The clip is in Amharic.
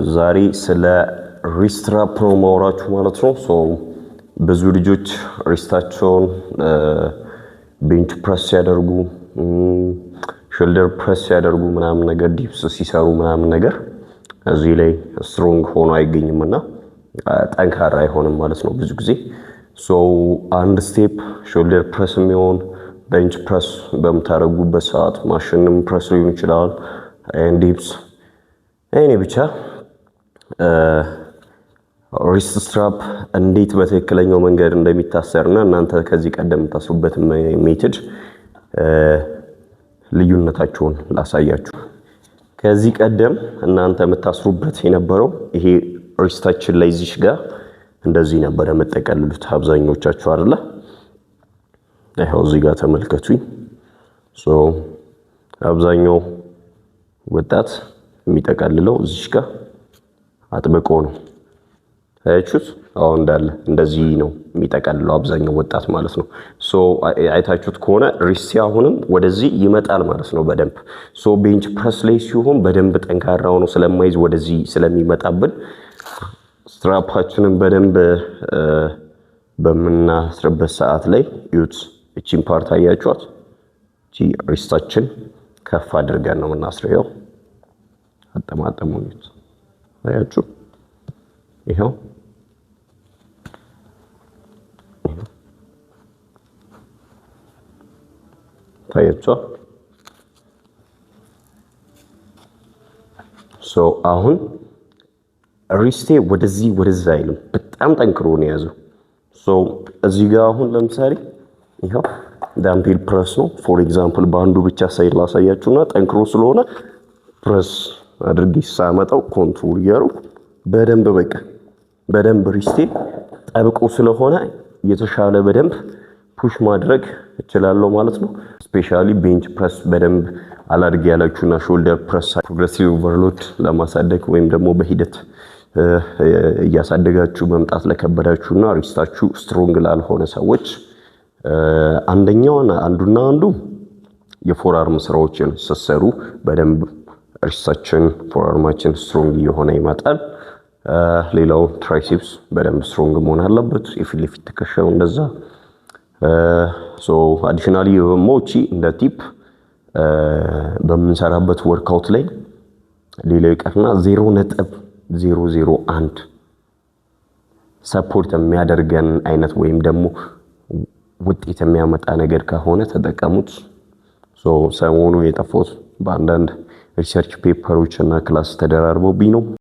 ዛሬ ስለ ሪስትራፕ ነው ማውራችሁ ማለት ነው። ብዙ ልጆች ሪስታቸውን ቤንች ፕረስ ሲያደርጉ ሾልደር ፕረስ ሲያደርጉ ምናምን ነገር ዲፕስ ሲሰሩ ምናምን ነገር እዚህ ላይ ስትሮንግ ሆኖ አይገኝምና ጠንካራ አይሆንም ማለት ነው ብዙ ጊዜ። አንድ ስቴፕ ሾልደር ፕረስ የሚሆን ቤንች ፕረስ በምታደርጉበት ሰዓት ማሽንም ፕረስ ሊሆን ይችላል ዲፕስ እኔ ብቻ ሪስት ስትራፕ እንዴት በትክክለኛው መንገድ እንደሚታሰርና እናንተ ከዚህ ቀደም ታስሩበት ሜተድ ልዩነታቸውን ላሳያችሁ። ከዚህ ቀደም እናንተ የምታስሩበት የነበረው ይሄ ሪስታችን ላይ እዚህ ጋር እንደዚህ ነበር የምትጠቀልሉት አብዛኞቻችሁ አይደለ? ይሄው እዚህ ጋር ተመልከቱኝ። አብዛኛው ወጣት የሚጠቀልለው እዚህ ጋር አጥብቆ ነው። አይቹት አሁን እንዳለ እንደዚህ ነው የሚጠቀልለው አብዛኛው ወጣት ማለት ነው። አይታችሁት ከሆነ ሪስት አሁንም ወደዚህ ይመጣል ማለት ነው በደንብ። ቤንች ፕረስ ላይ ሲሆን በደንብ ጠንካራ ሆኖ ስለማይዝ ወደዚህ ስለሚመጣብን ስትራፓችንን በደንብ በምናስርበት ሰዓት ላይ ዩት እቺን ፓርት አያችኋት? እቺ ሪስታችን ከፍ አድርገን ነው የምናስረው። አጠማጠሙን አያችሁ? ይሄው ታያችሁ? አሁን ሪስቴ ወደዚህ ወደዛ አይልም፣ በጣም ጠንክሮ ነው የያዘው። እዚህ ጋር አሁን ለምሳሌ ይሄው ዳምፔል ፕረስ ነው ፎር ኤግዛምፕል በአንዱ ብቻ ሳይድ ላሳያችሁና ጠንክሮ ስለሆነ ፕረስ አድርጌ ሳመጣው ኮንትሮል እያደረኩ በደንብ ሪስቴ ጠብቆ ስለሆነ የተሻለ በደንብ ፑሽ ማድረግ እችላለሁ ማለት ነው። ስፔሻሊ ቤንች ፕረስ በደንብ አላድግ ያላችሁና ሾልደር ፕረስ ፕሮግሬሲቭ ኦቨርሎድ ለማሳደግ ወይም ደግሞ በሂደት እያሳደጋችሁ መምጣት ለከበዳችሁና ሪስታችሁ ስትሮንግ ላልሆነ ሰዎች አንዱ የፎርአርም ስራዎችን ስትሰሩ በደንብ ሪስታችን ፎርአርማችን ስትሮንግ እየሆነ ይመጣል። ሌላው ትራይሴፕስ በደንብ ስትሮንግ መሆን አለበት። የፊት ለፊት ትከሻው እንደዛ። አዲሽናሊ ሞቺ እንደ ቲፕ በምንሰራበት ወርክአውት ላይ ሌላው ይቀርና 0.001 ሰፖርት የሚያደርገን አይነት ወይም ደግሞ ውጤት የሚያመጣ ነገር ከሆነ ተጠቀሙት። ሰሞኑ የጠፋሁት በአንዳንድ ሪሰርች ፔፐሮች እና ክላስ ተደራርበውብኝ ነው።